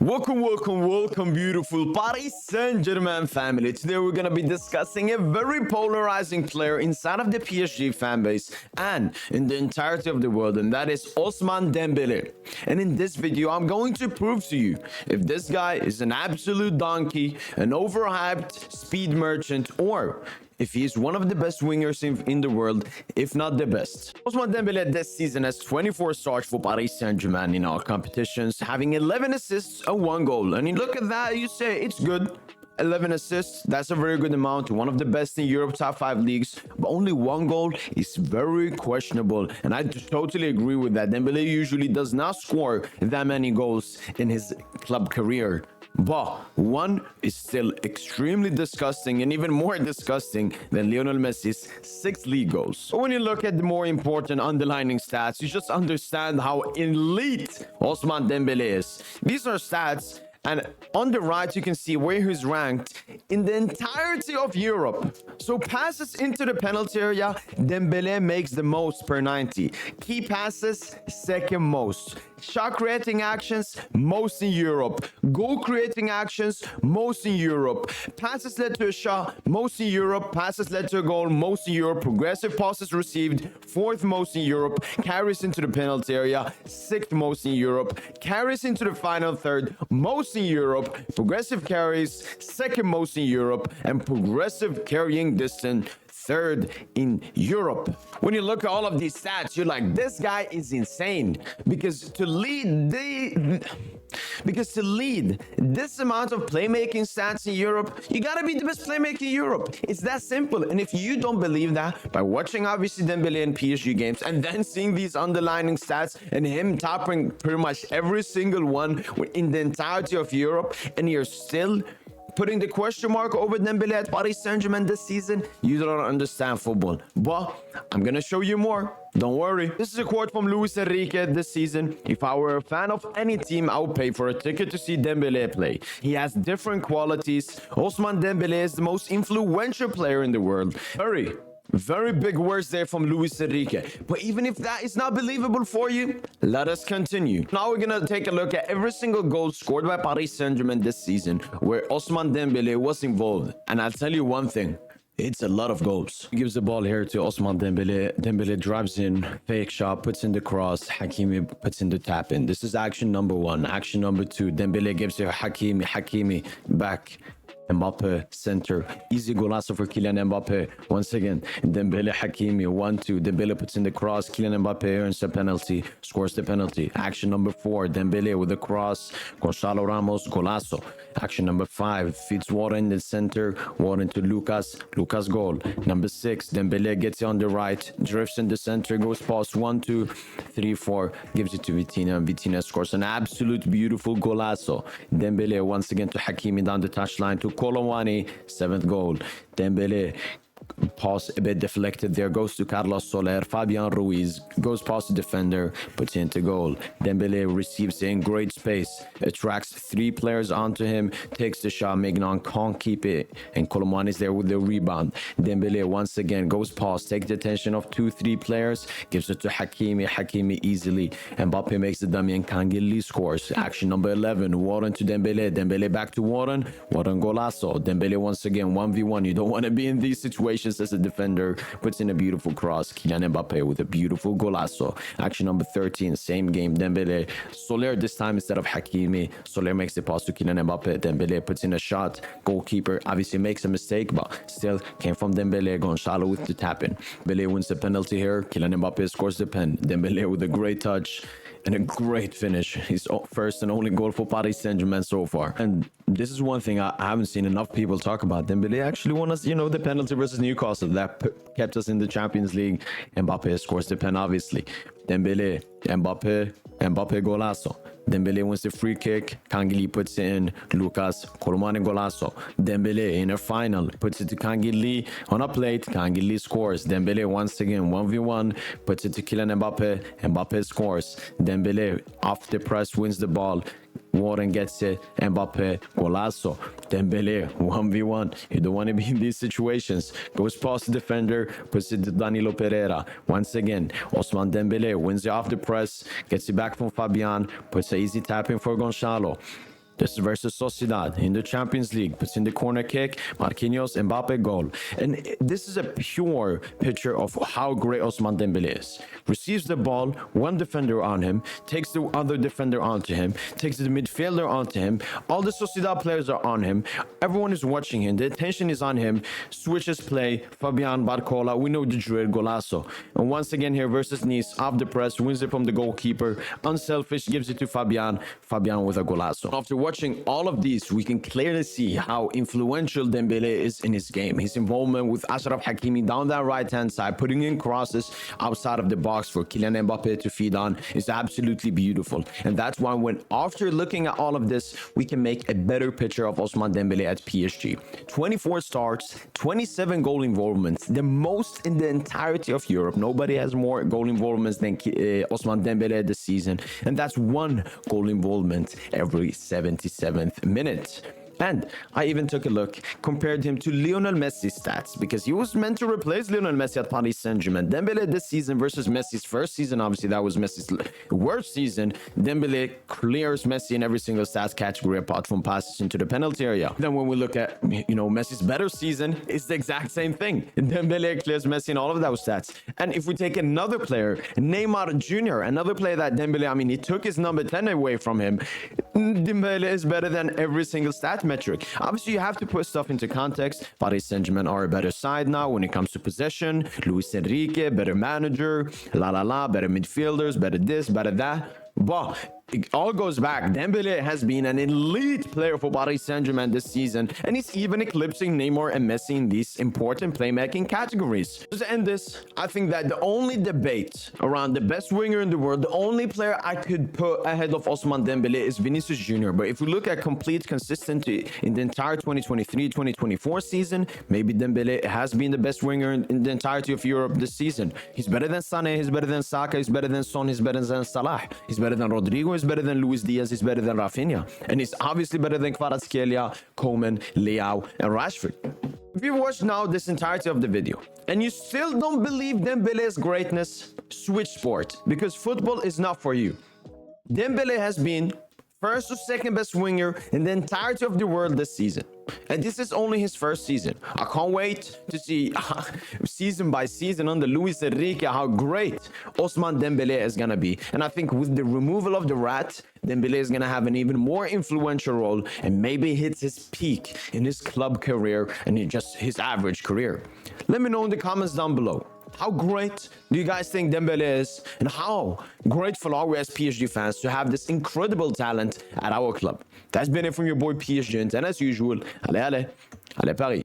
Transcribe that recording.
Welcome, beautiful Paris Saint-Germain family. Today we're gonna be discussing a very polarizing player inside of the PSG fan base and in the entirety of the world, and that is Ousmane Dembele. And in this video, I'm going to prove to you if this guy is an absolute donkey, an overhyped speed merchant, or if he is one of the best wingers in the world, if not the best. Ousmane Dembele this season has 24 starts for Paris Saint-Germain in all competitions, having 11 assists and 1 goal. And you look at that, you say it's good. 11 assists, that's a very good amount. One of the best in Europe, top 5 leagues, but only 1 goal is very questionable. And I totally agree with that. Dembele usually does not score that many goals in his club career. But one is still extremely disgusting, and even more disgusting than Lionel Messi's 6 league goals. But when you look at the more important underlying stats, you just understand how elite Ousmane Dembele is. These are stats, and on the right, you can see where he's ranked in the entirety of Europe. So passes into the penalty area, Dembele makes the most per 90. Key passes, second most. Shot creating actions, most in Europe. Goal creating actions, most in Europe. Passes led to a shot, most in Europe. Passes led to a goal, most in Europe. Progressive passes received, 4th most in Europe. Carries into the penalty area, 6th most in Europe. Carries into the final third, most in Europe. Progressive carries, 2nd most in Europe. And progressive carrying distance, 3rd in Europe. When you look at all of these stats, you're like, this guy is insane. Because to lead this amount of playmaking stats in Europe, you gotta be the best playmaker in Europe. It's that simple. And if you don't believe that, by watching obviously Dembele and PSG games and then seeing these underlying stats and him topping pretty much every single one in the entirety of Europe, and you're still putting the question mark over Dembele at Paris Saint-Germain this season, you don't understand football. But I'm gonna show you more. Don't worry. This is a quote from Luis Enrique this season. If I were a fan of any team, I would pay for a ticket to see Dembele play. He has different qualities. Ousmane Dembele is the most influential player in the world. Very big words there from Luis Enrique. But even if that is not believable for you, let us continue. Now we're going to take a look at every single goal scored by Paris Saint-Germain this season where Ousmane Dembele was involved. And I'll tell you one thing. It's a lot of goals. He gives the ball here to Ousmane Dembele. Dembele drives in, fake shot, puts in the cross. Hakimi puts in the tap in. This is action number 1. Action number 2, Dembele gives it Hakimi. Hakimi back. Mbappe center, easy golazo for Kylian Mbappe. Once again, Dembele, Hakimi, 1-2. Dembele puts in the cross. Kylian Mbappe earns the penalty, scores the penalty. Action number 4, Dembele with the cross. Gonzalo Ramos, golazo. Action number 5, feeds Warren in the center. Warren to Lucas. Lucas goal. Number 6, Dembele gets it on the right, drifts in the center, goes past 1, 2, 3, 4, gives it to Vitinha, and Vitinha scores an absolute beautiful golazo. Dembele once again to Hakimi down the touchline to Colomwani, 7th goal. Dembele pass a bit deflected there, goes to Carlos Soler. Fabian Ruiz goes past the defender, puts it into goal. Dembele receives it in great space, attracts 3 players onto him, takes the shot. Mignon can't keep it, and Colomani is there with the rebound. Dembele once again goes past, takes the attention of 2-3 players, gives it to Hakimi. Hakimi easily. Mbappe makes the dummy, and Kangili scores. Action number 11, Warren to Dembele. Dembele back to Warren. Warren golazo. Dembele once again 1v1. You don't want to be in these situations as a defender, puts in a beautiful cross. Kylian Mbappe with a beautiful golazo. Action number 13, same game. Dembele, Soler this time instead of Hakimi. Soler makes the pass to Kylian Mbappe. Dembele puts in a shot. Goalkeeper obviously makes a mistake, but still came from Dembele. Gonzalo with the tap in. Dembele wins the penalty here. Kylian Mbappe scores the pen. Dembele with a great touch and a great finish. His first and only goal for Paris Saint-Germain so far. And this is one thing I haven't seen enough people talk about. Dembele actually won us, the penalty versus Newcastle. That kept us in the Champions League. Mbappe scores the pen, obviously. Dembele, Mbappe golazo. Dembele wins the free kick. Kangili puts it in. Lucas, Colomani golazo. Dembele in a final puts it to Kangili on a plate. Kangili scores. Dembele once again 1v1 puts it to Kylian Mbappe. Mbappe scores. Dembele off the press wins the ball. Warren gets it. Mbappe, golazo. Dembele, 1v1. You don't want to be in these situations. Goes past the defender, puts it to Danilo Pereira. Once again, Ousmane Dembele wins it off the press, gets it back from Fabian, puts an easy tap in for Gonzalo. This is versus Sociedad in the Champions League. Puts in the corner kick, Marquinhos, Mbappe, goal. And this is a pure picture of how great Ousmane Dembele is. Receives the ball, one defender on him, takes the other defender onto him, takes the midfielder onto him. All the Sociedad players are on him. Everyone is watching him. The attention is on him. Switches play. Fabian Barcola. We know the drill. Golazo. And once again here versus Nice, off the press, wins it from the goalkeeper. Unselfish, gives it to Fabian. Fabian with a golazo. After watching all of these, we can clearly see how influential Dembele is in his game. His involvement with Achraf Hakimi down that right-hand side, putting in crosses outside of the box for Kylian Mbappe to feed on, is absolutely beautiful. And that's why when after looking at all of this, we can make a better picture of Ousmane Dembele at PSG. 24 starts, 27 goal involvements, the most in the entirety of Europe. Nobody has more goal involvements than Ousmane Dembele this season, and that's one goal involvement every 77th minute. And I even took a look, compared him to Lionel Messi's stats, because he was meant to replace Lionel Messi at Paris Saint-Germain. Dembele this season versus Messi's first season, obviously that was Messi's worst season. Dembele clears Messi in every single stats category apart from passes into the penalty area. Then when we look at, Messi's better season, it's the exact same thing. Dembele clears Messi in all of those stats. And if we take another player, Neymar Jr., another player that Dembele, he took his number 10 away from him. Dembele is better than every single stat metric. Obviously, you have to put stuff into context. Paris Saint-Germain are a better side now when it comes to possession. Luis Enrique, better manager. Better midfielders, better this, better that. But it all goes back. Dembele has been an elite player for Paris Saint-Germain this season, and he's even eclipsing Neymar and Messi in these important playmaking categories. To end this, I think that the only debate around the best winger in the world, the only player I could put ahead of Ousmane Dembele is Vinicius Jr. But if we look at complete consistency in the entire 2023-2024 season, maybe Dembele has been the best winger in the entirety of Europe this season. He's better than Sané, he's better than Saka, he's better than Son, he's better than Salah, he's better than Rodrigo, is better than Luis Diaz, is better than Rafinha, and he's obviously better than Kvaratskhelia, Coman, Leao, and Rashford. If you watched now this entirety of the video and you still don't believe Dembele's greatness, switch sport, because football is not for you. Dembele has been first or second best winger in the entirety of the world this season. And this is only his first season. I can't wait to see season by season under Luis Enrique how great Ousmane Dembele is going to be. And I think with the removal of the rat, Dembele is going to have an even more influential role and maybe hits his peak in his club career and just his average career. Let me know in the comments down below. How great do you guys think Dembele is? And how grateful are we as PSG fans to have this incredible talent at our club? That's been it from your boy PSG, and as usual, allez Paris.